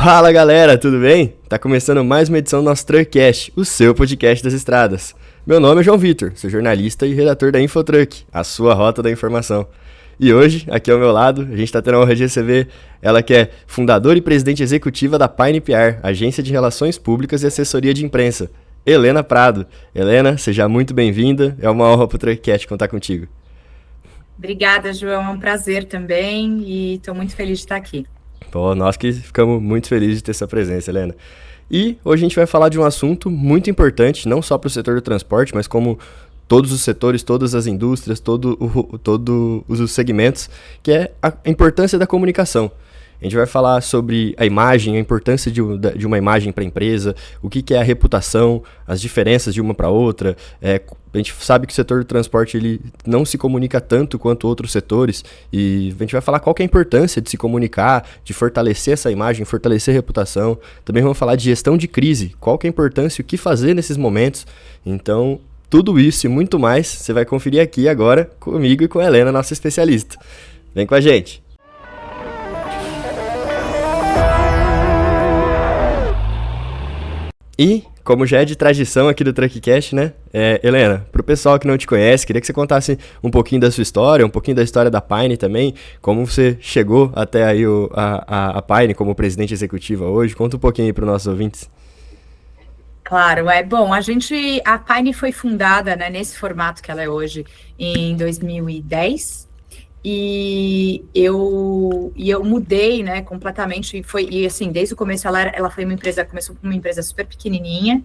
Fala galera, tudo bem? Tá começando mais uma edição do nosso Truckcast, o seu podcast das estradas. Meu nome é João Vitor, sou jornalista e redator da Infotruck, a sua rota da informação. E hoje, aqui ao meu lado, a gente tá tendo a honra de receber ela que é fundadora e presidente executiva da Pine PR, agência de relações públicas e assessoria de imprensa, Helena Prado. Helena, seja muito bem-vinda, é uma honra pro Truckcast contar contigo. Obrigada, João, é um prazer também e estou muito feliz de estar aqui. Pô, nós que ficamos muito felizes de ter sua presença, Helena. E hoje a gente vai falar de um assunto muito importante, não só para o setor do transporte, mas como todos os setores, todas as indústrias, todos os segmentos, que é a importância da comunicação. A gente vai falar sobre a imagem, a importância de uma imagem para a empresa, o que é a reputação, as diferenças de uma para outra. A gente sabe que o setor do transporte ele não se comunica tanto quanto outros setores e a gente vai falar qual que é a importância de se comunicar, de fortalecer essa imagem, fortalecer a reputação. Também vamos falar de gestão de crise, qual que é a importância e o que fazer nesses momentos. Então, tudo isso e muito mais você vai conferir aqui agora comigo e com a Helena, nossa especialista. Vem com a gente! E, como já é de tradição aqui do Truckcast, né, Helena, pro pessoal que não te conhece, queria que você contasse um pouquinho da sua história, um pouquinho da história da Pine também, como você chegou até aí a Pine como presidente executiva hoje. Conta um pouquinho aí para os nossos ouvintes. Claro, bom, a Pine foi fundada, né, nesse formato que ela é hoje em 2010, e eu mudei, né, completamente, e assim, desde o começo ela foi começou como uma empresa super pequenininha,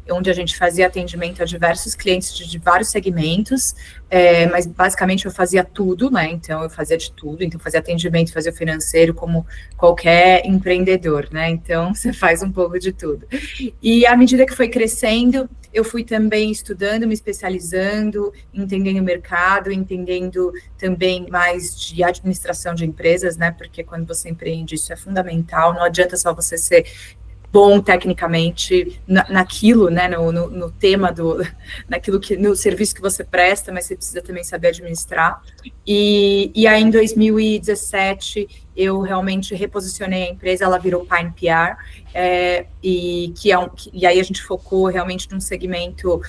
onde a gente fazia atendimento a diversos clientes de vários segmentos, mas basicamente eu fazia tudo, né, então eu fazia de tudo, então fazia atendimento, fazia o financeiro, como qualquer empreendedor, né, então você faz um pouco de tudo. E à medida que foi crescendo, eu fui também estudando, me especializando, entendendo o mercado, entendendo também mais de administração de empresas, né? Porque quando você empreende, isso é fundamental. Não adianta só você ser bom tecnicamente naquilo, né? No tema no serviço que você presta, mas você precisa também saber administrar. E aí, em 2017, eu realmente reposicionei a empresa, ela virou Pine PR, e aí a gente focou realmente num segmento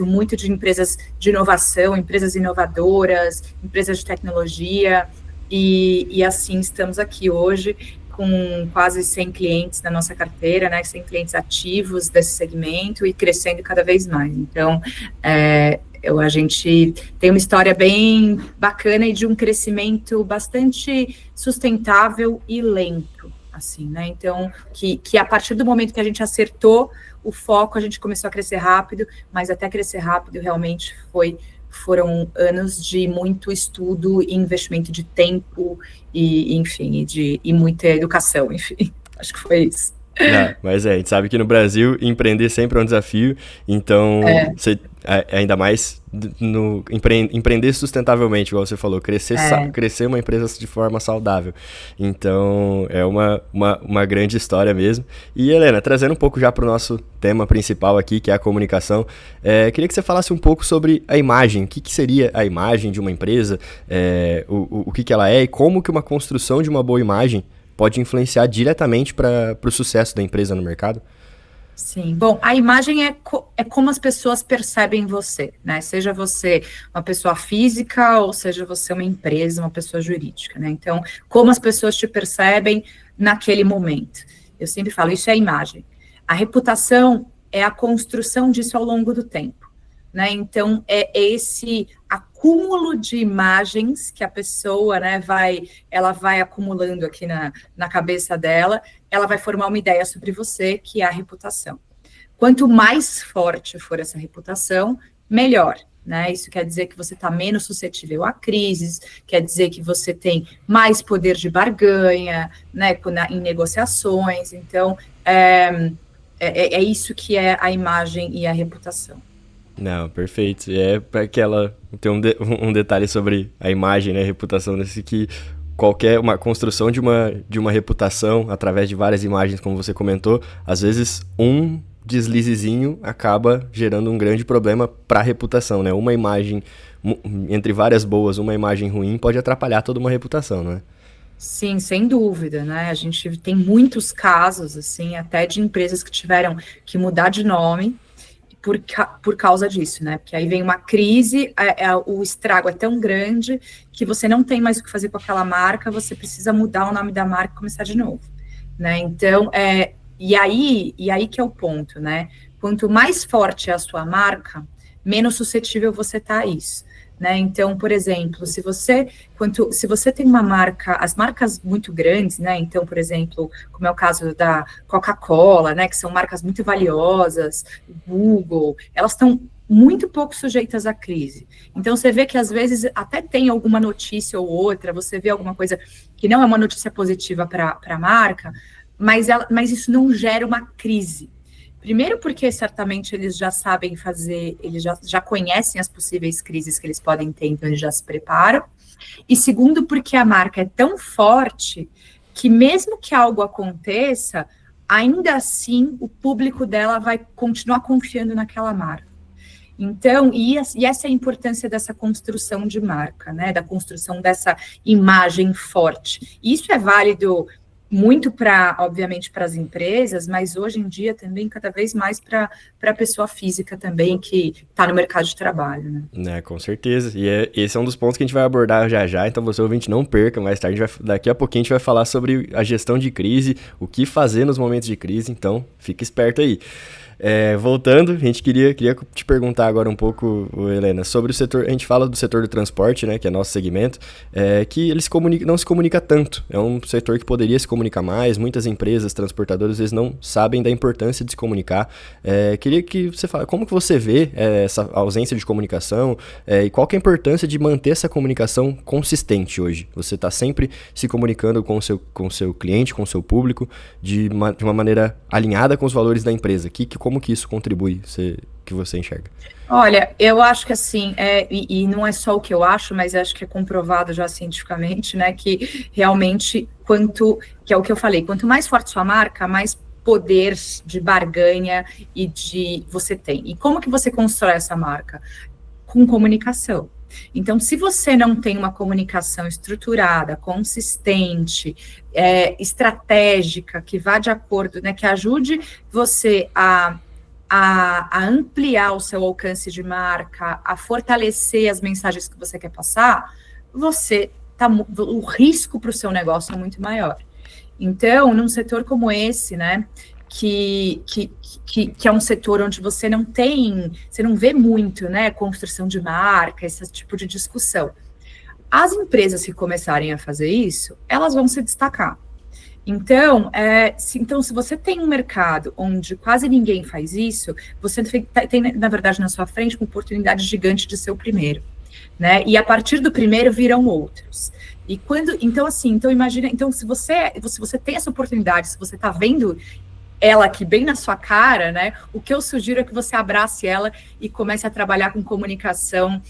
muito de empresas de inovação, empresas inovadoras, empresas de tecnologia, e assim estamos aqui hoje, com quase 100 clientes na nossa carteira, né, 100 clientes ativos desse segmento e crescendo cada vez mais. Então, a gente tem uma história bem bacana e de um crescimento bastante sustentável e lento, assim, né? Então, que a partir do momento que a gente acertou o foco, a gente começou a crescer rápido, mas até crescer rápido realmente foram anos de muito estudo e investimento de tempo e enfim, e muita educação, enfim, acho que foi isso. Não, mas a gente sabe que no Brasil empreender sempre é um desafio, então você, ainda mais empreender sustentavelmente, igual você falou, crescer uma empresa de forma saudável. Então é uma grande história mesmo. E Helena, trazendo um pouco já para o nosso tema principal aqui, que é a comunicação, queria que você falasse um pouco sobre a imagem, o que seria a imagem de uma empresa, o que ela é e como que uma construção de uma boa imagem pode influenciar diretamente para o sucesso da empresa no mercado? Sim, bom, a imagem é como as pessoas percebem você, né? Seja você uma pessoa física ou seja você uma empresa, uma pessoa jurídica, né? Então, como as pessoas te percebem naquele momento. Eu sempre falo, isso é a imagem. A reputação é a construção disso ao longo do tempo, né? Então, é esse acúmulo de imagens que a pessoa, né, ela vai acumulando aqui na cabeça dela, ela vai formar uma ideia sobre você, que é a reputação. Quanto mais forte for essa reputação, melhor, né? Isso quer dizer que você está menos suscetível a crises, quer dizer que você tem mais poder de barganha, né, em negociações. Então, é isso que é a imagem e a reputação. Não, perfeito. Para que ela tem um detalhe sobre a imagem, né, a reputação, nesse que uma construção de uma reputação através de várias imagens, como você comentou, às vezes um deslizezinho acaba gerando um grande problema para a reputação, né? Uma imagem, entre várias boas, uma imagem ruim pode atrapalhar toda uma reputação, não é? Sim, sem dúvida, né? A gente tem muitos casos, assim, até de empresas que tiveram que mudar de nome por causa disso, né? Porque aí vem uma crise, o estrago é tão grande que você não tem mais o que fazer com aquela marca, você precisa mudar o nome da marca e começar de novo, né? Então, e aí que é o ponto, né? Quanto mais forte é a sua marca, menos suscetível você tá a isso. Né? Então, por exemplo, se você tem uma marca, as marcas muito grandes, né? Então, por exemplo, como é o caso da Coca-Cola, né? Que são marcas muito valiosas, Google, elas estão muito pouco sujeitas à crise. Então, você vê que às vezes até tem alguma notícia ou outra, você vê alguma coisa que não é uma notícia positiva para a marca, mas isso não gera uma crise. Primeiro, porque certamente eles já sabem fazer, eles já conhecem as possíveis crises que eles podem ter, então eles já se preparam. E segundo, porque a marca é tão forte que, mesmo que algo aconteça, ainda assim o público dela vai continuar confiando naquela marca. Então, e essa é a importância dessa construção de marca, né? Da construção dessa imagem forte. Isso é válido muito para, obviamente, para as empresas, mas hoje em dia também cada vez mais para a pessoa física também que está no mercado de trabalho, né? Com certeza. E esse é um dos pontos que a gente vai abordar já já, então você ouvinte não perca, mais tarde daqui a pouquinho a gente vai falar sobre a gestão de crise, o que fazer nos momentos de crise, então fique esperto aí. Voltando, a gente queria te perguntar agora um pouco, Helena, sobre o setor. A gente fala do setor do transporte, né, que é nosso segmento, que ele não se comunica tanto. É um setor que poderia se comunicar mais. Muitas empresas, transportadoras, às vezes não sabem da importância de se comunicar. Queria que você fale como que você vê essa ausência de comunicação e qual que é a importância de manter essa comunicação consistente hoje. Você está sempre se comunicando com o seu cliente, com o seu público, de uma maneira alinhada com os valores da empresa. Como que isso contribui, que você enxerga? Olha, eu acho que assim, e não é só o que eu acho, mas acho que é comprovado já cientificamente, né, que realmente que é o que eu falei, quanto mais forte sua marca, mais poder de barganha você tem. E como que você constrói essa marca? Com comunicação. Então, se você não tem uma comunicação estruturada, consistente, estratégica, que vá de acordo, né, que ajude você a ampliar o seu alcance de marca, a fortalecer as mensagens que você quer passar, o risco para o seu negócio é muito maior. Então, num setor como esse, né, que é um setor onde você não vê muito, né, construção de marca, esse tipo de discussão. As empresas que começarem a fazer isso, elas vão se destacar. Então, se você tem um mercado onde quase ninguém faz isso, você tem, na verdade, na sua frente uma oportunidade gigante de ser o primeiro, né? E a partir do primeiro virão outros. Então imagina, se você tem essa oportunidade, se você está vendo ela aqui bem na sua cara, né? O que eu sugiro é que você abrace ela e comece a trabalhar com comunicação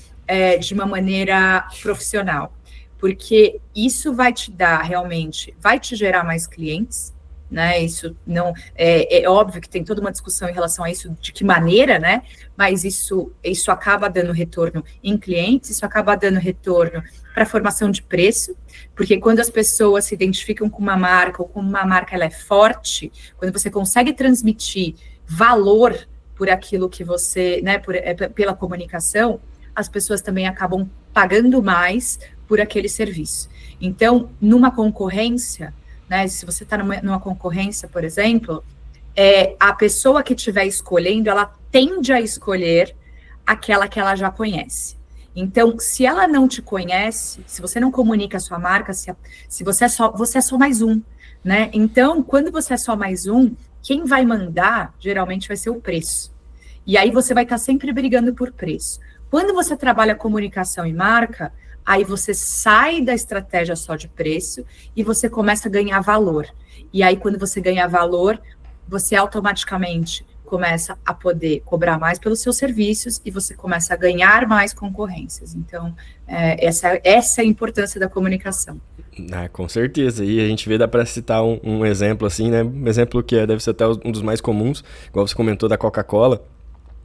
de uma maneira profissional, porque isso vai te dar realmente, vai te gerar mais clientes, né? Isso não é óbvio que tem toda uma discussão em relação a isso, de que maneira, né? Mas isso acaba dando retorno em clientes, isso acaba dando retorno para a formação de preço, porque quando as pessoas se identificam com uma marca, ou como uma marca ela é forte, quando você consegue transmitir valor por aquilo que você, né, pela comunicação, as pessoas também acabam pagando mais por aquele serviço. Então, numa concorrência, né, se você está numa concorrência, por exemplo, a pessoa que estiver escolhendo, ela tende a escolher aquela que ela já conhece. Então, se ela não te conhece, se você não comunica a sua marca, se você é só mais um, né? Então, quando você é só mais um, quem vai mandar, geralmente, vai ser o preço. E aí você vai estar sempre brigando por preço. Quando você trabalha comunicação e marca, aí você sai da estratégia só de preço e você começa a ganhar valor. E aí, quando você ganha valor, você automaticamente começa a poder cobrar mais pelos seus serviços e você começa a ganhar mais concorrências. Então, essa é a importância da comunicação. Com certeza. E a gente vê, dá para citar um exemplo assim, né? Um exemplo que deve ser até um dos mais comuns, igual você comentou da Coca-Cola.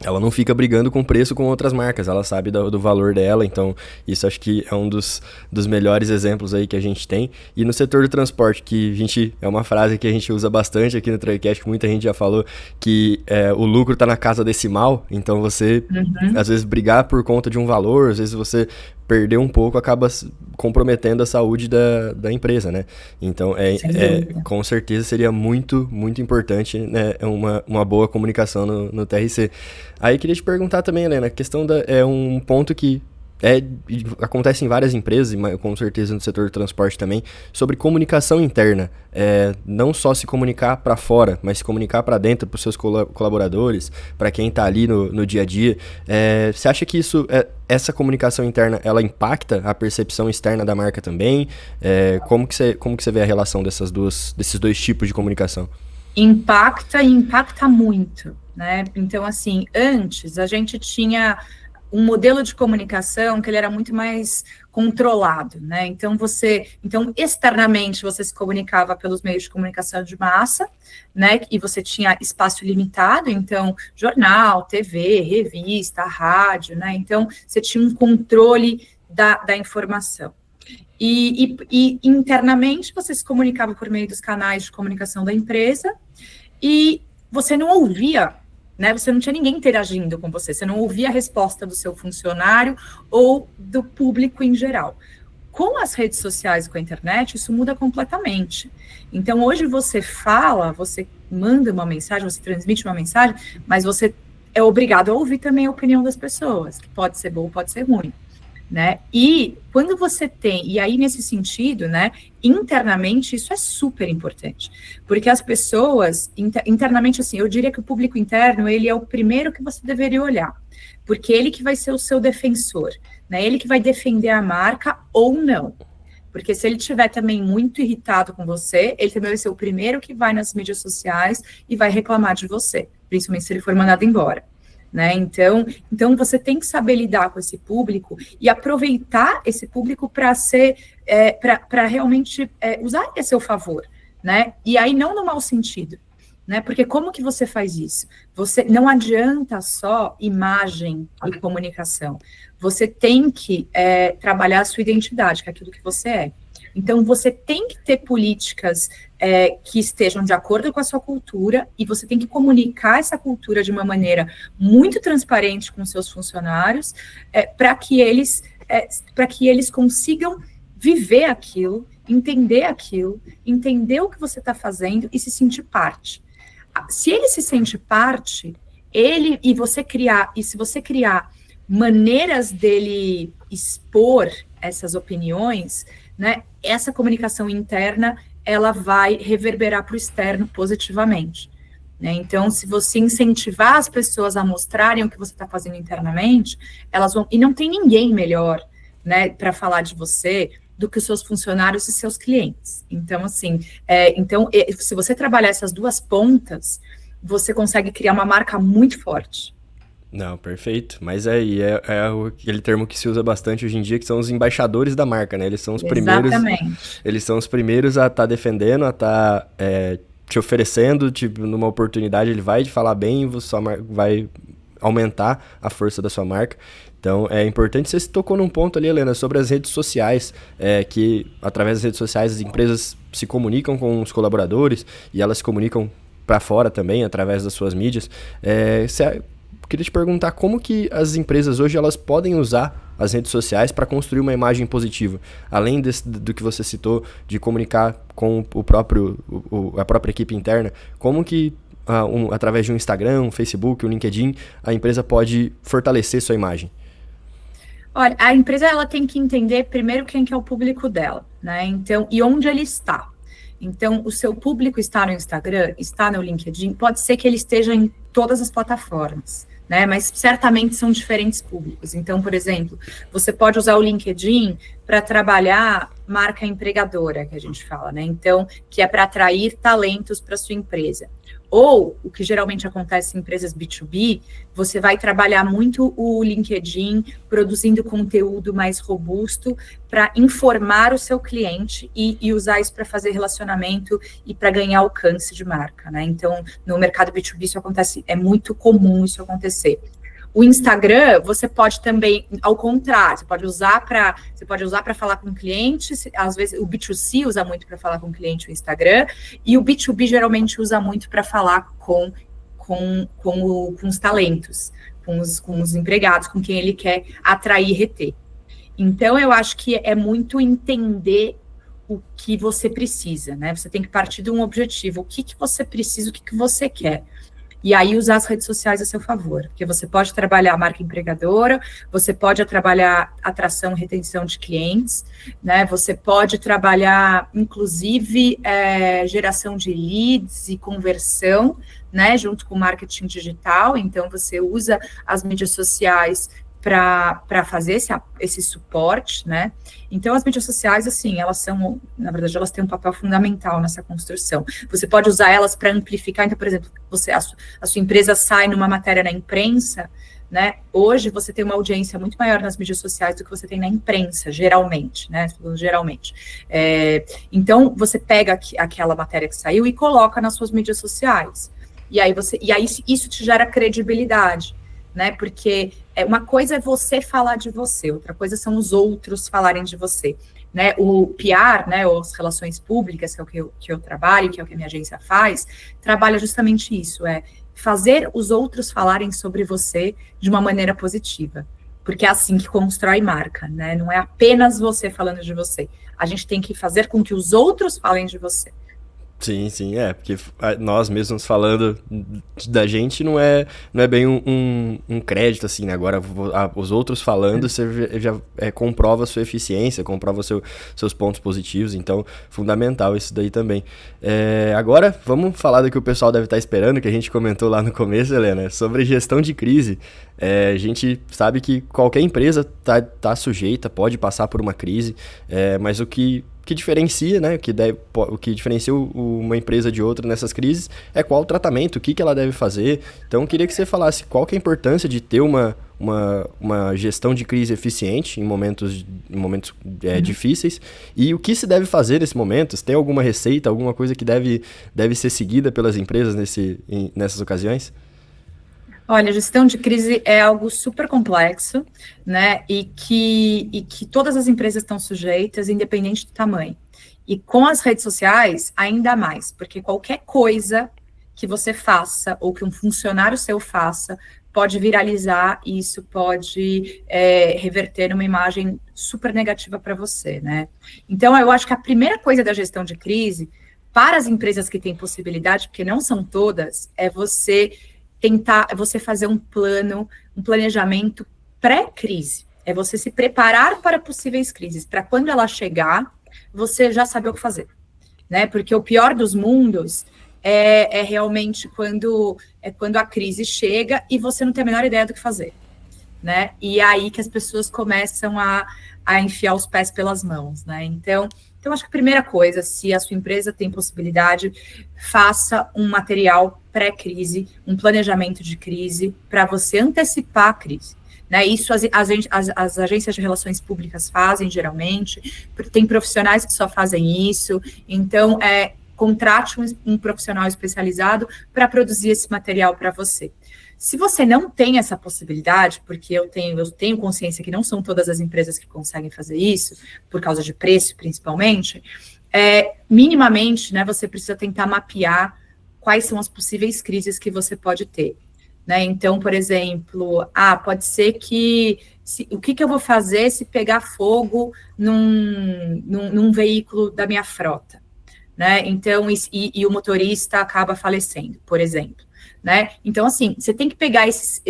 ela não fica brigando com preço com outras marcas, ela sabe do valor dela, então isso acho que é um dos melhores exemplos aí que a gente tem. E no setor do transporte, que é uma frase que a gente usa bastante aqui no Trailcast, que muita gente já falou, que o lucro está na casa decimal, então você, às vezes, brigar por conta de um valor, às vezes você perder um pouco acaba comprometendo a saúde da empresa, né? Então, com certeza seria muito, muito importante, né, uma boa comunicação no TRC. Aí queria te perguntar também, Helena, a questão é um ponto que acontece em várias empresas, e com certeza no setor do transporte também, sobre comunicação interna. Não só se comunicar para fora, mas se comunicar para dentro, para os seus colaboradores, para quem está ali no dia a dia. Você acha que essa comunicação interna, ela impacta a percepção externa da marca também? Como que você vê a relação desses dois tipos de comunicação? Impacta e impacta muito, né? Então, assim, antes a gente tinha um modelo de comunicação que ele era muito mais controlado, né? Então, externamente você se comunicava pelos meios de comunicação de massa, né? E você tinha espaço limitado, então, jornal, TV, revista, rádio, né? Então, você tinha um controle da informação. E internamente você se comunicava por meio dos canais de comunicação da empresa e você não ouvia, né? Você não tinha ninguém interagindo com você não ouvia a resposta do seu funcionário ou do público em geral. Com as redes sociais, com a internet, isso muda completamente. Então, hoje você manda uma mensagem, você transmite uma mensagem, mas você é obrigado a ouvir também a opinião das pessoas, que pode ser boa, pode ser ruim, né? E quando você e aí nesse sentido, né, internamente isso é super importante, porque as pessoas, internamente assim, eu diria que o público interno, ele é o primeiro que você deveria olhar, porque ele que vai ser o seu defensor, né, ele que vai defender a marca ou não, porque se ele estiver também muito irritado com você, ele também vai ser o primeiro que vai nas mídias sociais e vai reclamar de você, principalmente se ele for mandado embora. Né? Então você tem que saber lidar com esse público e aproveitar esse público para realmente usar ele a seu favor, né? E aí não no mau sentido, né? Porque como que você faz isso? Você não adianta só imagem e comunicação. Você tem que trabalhar a sua identidade, que é aquilo que você é. Então, você tem que ter políticas que estejam de acordo com a sua cultura e você tem que comunicar essa cultura de uma maneira muito transparente com seus funcionários para que eles consigam viver aquilo, entender o que você está fazendo e se sentir parte. Se ele se sente parte, se você criar maneiras dele expor essas opiniões, né, essa comunicação interna, ela vai reverberar para o externo positivamente, né? Então, se você incentivar as pessoas a mostrarem o que você está fazendo internamente, elas vão, e não tem ninguém melhor, né, para falar de você do que os seus funcionários e seus clientes. Então, assim, se você trabalhar essas duas pontas, você consegue criar uma marca muito forte. Não, perfeito. Mas aquele termo que se usa bastante hoje em dia, que são os embaixadores da marca, né? Eles são os primeiros. Exatamente. Eles são os primeiros a estar defendendo, a estar te oferecendo, tipo, numa oportunidade, ele vai te falar bem e você vai aumentar a força da sua marca. Então, é importante, você se tocou num ponto ali, Helena, sobre as redes sociais, que através das redes sociais as empresas se comunicam com os colaboradores e elas se comunicam para fora também, através das suas mídias. Queria te perguntar como que as empresas hoje elas podem usar as redes sociais para construir uma imagem positiva, além do que você citou, de comunicar com a própria equipe interna, como que através de um Instagram, um Facebook, um LinkedIn, a empresa pode fortalecer sua imagem? Olha, a empresa ela tem que entender primeiro quem que é o público dela, né? Então, e onde ele está. Então, o seu público está no Instagram, está no LinkedIn, pode ser que ele esteja em todas as plataformas, né? Mas certamente são diferentes públicos. Então, por exemplo, você pode usar o LinkedIn para trabalhar marca empregadora, que a gente fala, né? Então, que é para atrair talentos para sua empresa. Ou, o que geralmente acontece em empresas B2B, você vai trabalhar muito o LinkedIn, produzindo conteúdo mais robusto para informar o seu cliente e usar isso para fazer relacionamento e para ganhar alcance de marca, né? Então, no mercado B2B isso acontece, é muito comum isso acontecer. O Instagram, você pode também, ao contrário, você pode usar para falar com clientes, às vezes o B2C usa muito para falar com o cliente o Instagram, e o B2B geralmente usa muito para falar com os talentos, com os empregados, com quem ele quer atrair e reter. Então, eu acho que é muito entender o que você precisa, né? Você tem que partir de um objetivo, o que você precisa, o que você quer. E aí usar as redes sociais a seu favor, porque você pode trabalhar a marca empregadora, você pode trabalhar atração e retenção de clientes, né? Você pode trabalhar, inclusive, geração de leads e conversão, né? Junto com marketing digital. Então, você usa as mídias sociais para fazer esse suporte, né? Então, as mídias sociais, assim, elas são, na verdade, elas têm um papel fundamental nessa construção. Você pode usar elas para amplificar. Então, por exemplo, a sua empresa sai numa matéria na imprensa, né? Hoje, você tem uma audiência muito maior nas mídias sociais do que você tem na imprensa, geralmente, né? Geralmente. Então, você pega aquela matéria que saiu e coloca nas suas mídias sociais. E aí isso te gera credibilidade, né? Porque uma coisa é você falar de você, outra coisa são os outros falarem de você, né? O PR, né, ou as relações públicas, que é o que eu trabalho, que é o que a minha agência faz, trabalha justamente isso, fazer os outros falarem sobre você de uma maneira positiva, porque é assim que constrói marca, né? Não é apenas você falando de você, a gente tem que fazer com que os outros falem de você. Sim, porque nós mesmos falando da gente não é bem um crédito, assim, né? Agora, os outros falando, você já comprova a sua eficiência, comprova seus pontos positivos, então, fundamental isso daí também. Agora, vamos falar do que o pessoal deve estar esperando, que a gente comentou lá no começo, Helena, sobre gestão de crise. A gente sabe que qualquer empresa tá sujeita, pode passar por uma crise, mas o que diferencia, né? O que diferencia uma empresa de outra nessas crises é qual o tratamento, o que ela deve fazer. Então, eu queria que você falasse qual que é a importância de ter uma gestão de crise eficiente em momentos difíceis e o que se deve fazer nesse momento. Se tem alguma receita, alguma coisa que deve ser seguida pelas empresas nessas ocasiões? Olha, gestão de crise é algo super complexo, né, e que todas as empresas estão sujeitas, independente do tamanho. E com as redes sociais, ainda mais, porque qualquer coisa que você faça, ou que um funcionário seu faça, pode viralizar, e isso pode reverter numa imagem super negativa para você, né. Então, eu acho que a primeira coisa da gestão de crise, para as empresas que têm possibilidade, porque não são todas, é você fazer um planejamento pré-crise. É você se preparar para possíveis crises, para quando ela chegar, você já saber o que fazer, né? Porque o pior dos mundos é realmente quando a crise chega e você não tem a menor ideia do que fazer, né? E é aí que as pessoas começam a enfiar os pés pelas mãos, né? Então, acho que a primeira coisa, se a sua empresa tem possibilidade, faça um material pré-crise, um planejamento de crise, para você antecipar a crise, né? Isso as agências de relações públicas fazem, geralmente, tem profissionais que só fazem isso, então, contrate um profissional especializado para produzir esse material para você. Se você não tem essa possibilidade, porque eu tenho consciência que não são todas as empresas que conseguem fazer isso, por causa de preço, principalmente, minimamente, né, você precisa tentar mapear quais são as possíveis crises que você pode ter, né? Então, por exemplo, pode ser que o que eu vou fazer se pegar fogo num veículo da minha frota, né? Então, e o motorista acaba falecendo, por exemplo. Né? Então, assim, você tem que pegar esses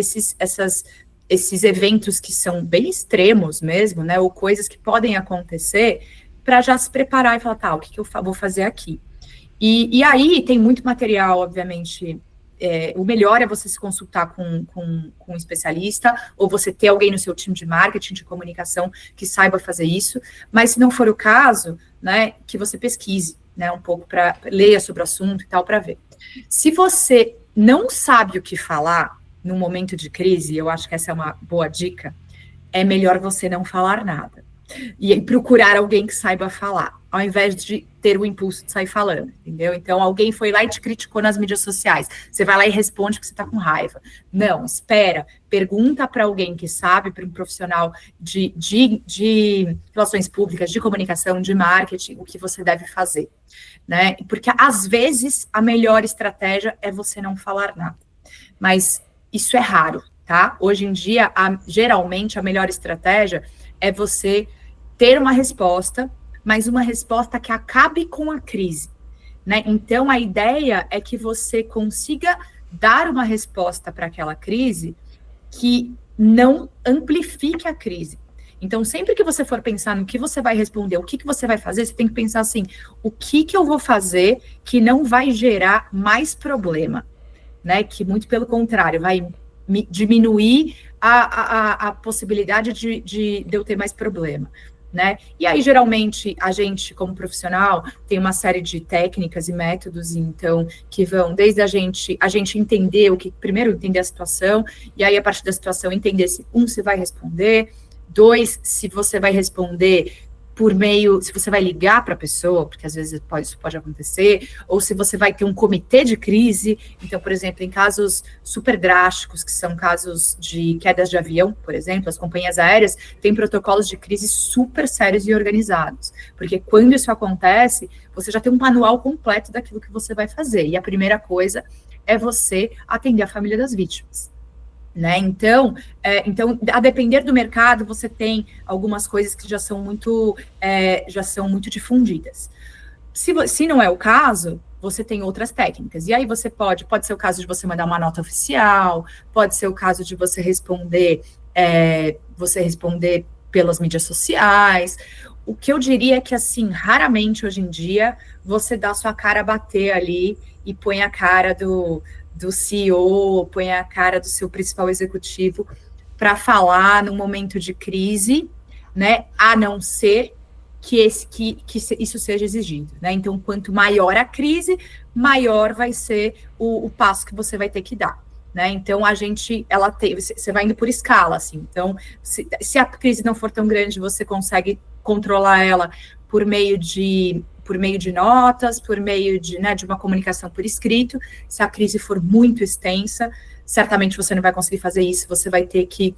eventos que são bem extremos mesmo, né? Ou coisas que podem acontecer, para já se preparar e falar, o que eu vou fazer aqui? E aí tem muito material, obviamente, o melhor é você se consultar com um especialista, ou você ter alguém no seu time de marketing, de comunicação, que saiba fazer isso, mas se não for o caso, né, que você pesquise, né, um pouco, leia sobre o assunto e tal, para ver. Se você não sabe o que falar no momento de crise, eu acho que essa é uma boa dica, é melhor você não falar nada. E procurar alguém que saiba falar, ao invés de ter o impulso de sair falando, entendeu? Então, alguém foi lá e te criticou nas mídias sociais, você vai lá e responde que você está com raiva. Não, espera, pergunta para alguém que sabe, para um profissional de relações públicas, de comunicação, de marketing, o que você deve fazer, né? Porque, às vezes, a melhor estratégia é você não falar nada, mas isso é raro, tá? Hoje em dia, geralmente, a melhor estratégia é você ter uma resposta, mas uma resposta que acabe com a crise, né? Então, a ideia é que você consiga dar uma resposta para aquela crise que não amplifique a crise. Então, sempre que você for pensar no que você vai responder, o que você vai fazer, você tem que pensar assim, o que eu vou fazer que não vai gerar mais problema, né? Que, muito pelo contrário, vai diminuir a possibilidade de eu ter mais problema, né? E aí, geralmente, a gente, como profissional, tem uma série de técnicas e métodos, então, que vão desde a gente entender primeiro entender a situação, e aí, a partir da situação, entender se vai responder, 2, se você vai responder se você vai ligar para a pessoa, porque às vezes isso pode acontecer, ou se você vai ter um comitê de crise. Então, por exemplo, em casos super drásticos, que são casos de quedas de avião, por exemplo, as companhias aéreas têm protocolos de crise super sérios e organizados, porque quando isso acontece, você já tem um manual completo daquilo que você vai fazer, e a primeira coisa é você atender a família das vítimas. Né? Então, a depender do mercado, você tem algumas coisas que já são muito difundidas. Se não é o caso, você tem outras técnicas. E aí pode ser o caso de você mandar uma nota oficial, pode ser o caso de você responder pelas mídias sociais. O que eu diria é que, assim, raramente hoje em dia você dá sua cara a bater ali e põe a cara do CEO, põe a cara do seu principal executivo para falar num momento de crise, né? A não ser que isso seja exigido, né? Então, quanto maior a crise, maior vai ser o passo que você vai ter que dar, né? Então, você vai indo por escala, assim. Então, se a crise não for tão grande, você consegue controlar ela por meio de notas, por meio de uma comunicação por escrito. Se a crise for muito extensa, certamente você não vai conseguir fazer isso, você vai ter que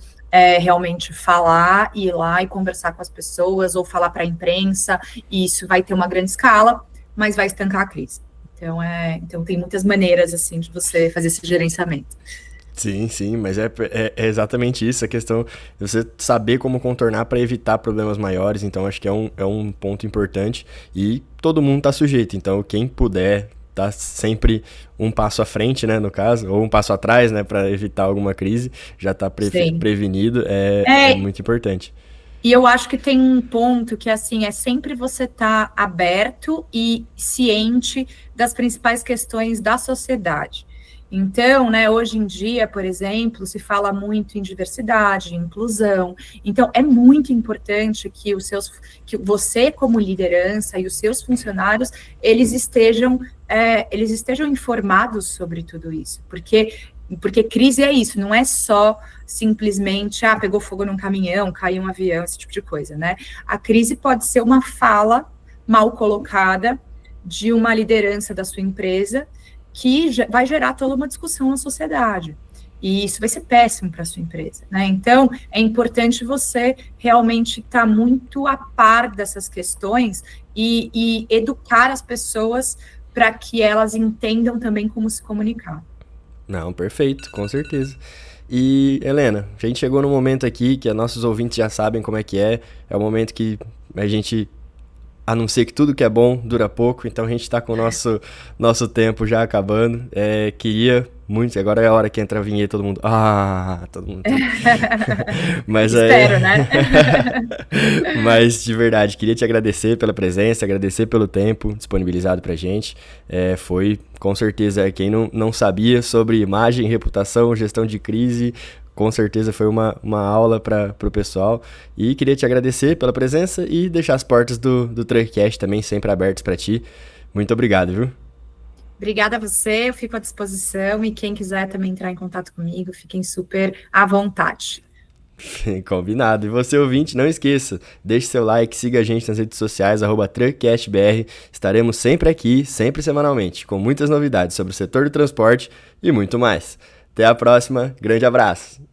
realmente falar, ir lá e conversar com as pessoas, ou falar para a imprensa, e isso vai ter uma grande escala, mas vai estancar a crise. Então tem muitas maneiras, assim, de você fazer esse gerenciamento. Sim, mas é exatamente isso, a questão de você saber como contornar para evitar problemas maiores. Então, acho que é um ponto importante, e todo mundo está sujeito, então quem puder tá sempre um passo à frente, né, no caso, ou um passo atrás, né, para evitar alguma crise, já está prevenido, é muito importante. E eu acho que tem um ponto que, assim, é sempre você estar aberto e ciente das principais questões da sociedade. Então, né, hoje em dia, por exemplo, se fala muito em diversidade, em inclusão. Então, é muito importante que você, como liderança, e os seus funcionários, eles estejam informados sobre tudo isso. Porque crise é isso, não é só simplesmente, pegou fogo num caminhão, caiu um avião, esse tipo de coisa, né? A crise pode ser uma fala mal colocada de uma liderança da sua empresa, que vai gerar toda uma discussão na sociedade. E isso vai ser péssimo para a sua empresa, né? Então, é importante você realmente estar muito a par dessas questões e educar as pessoas para que elas entendam também como se comunicar. Não, perfeito, com certeza. E, Helena, a gente chegou no momento aqui que nossos ouvintes já sabem como é o momento que a gente a não ser que tudo que é bom dura pouco, então a gente está com o nosso tempo já acabando. Queria muito, agora é a hora que entra a vinheta, todo mundo... todo mundo... Mas Espero, né? Mas, de verdade, queria te agradecer pela presença, agradecer pelo tempo disponibilizado pra gente. Foi, com certeza, quem não sabia sobre imagem, reputação, gestão de crise... Com certeza foi uma aula para o pessoal. E queria te agradecer pela presença e deixar as portas do Truckcast também sempre abertas para ti. Muito obrigado, viu? Obrigada a você, eu fico à disposição. E quem quiser também entrar em contato comigo, fiquem super à vontade. Combinado. E você, ouvinte, não esqueça, deixe seu like, siga a gente nas redes sociais, @truckcastbr. Estaremos sempre aqui, sempre semanalmente, com muitas novidades sobre o setor do transporte e muito mais. Até a próxima, grande abraço!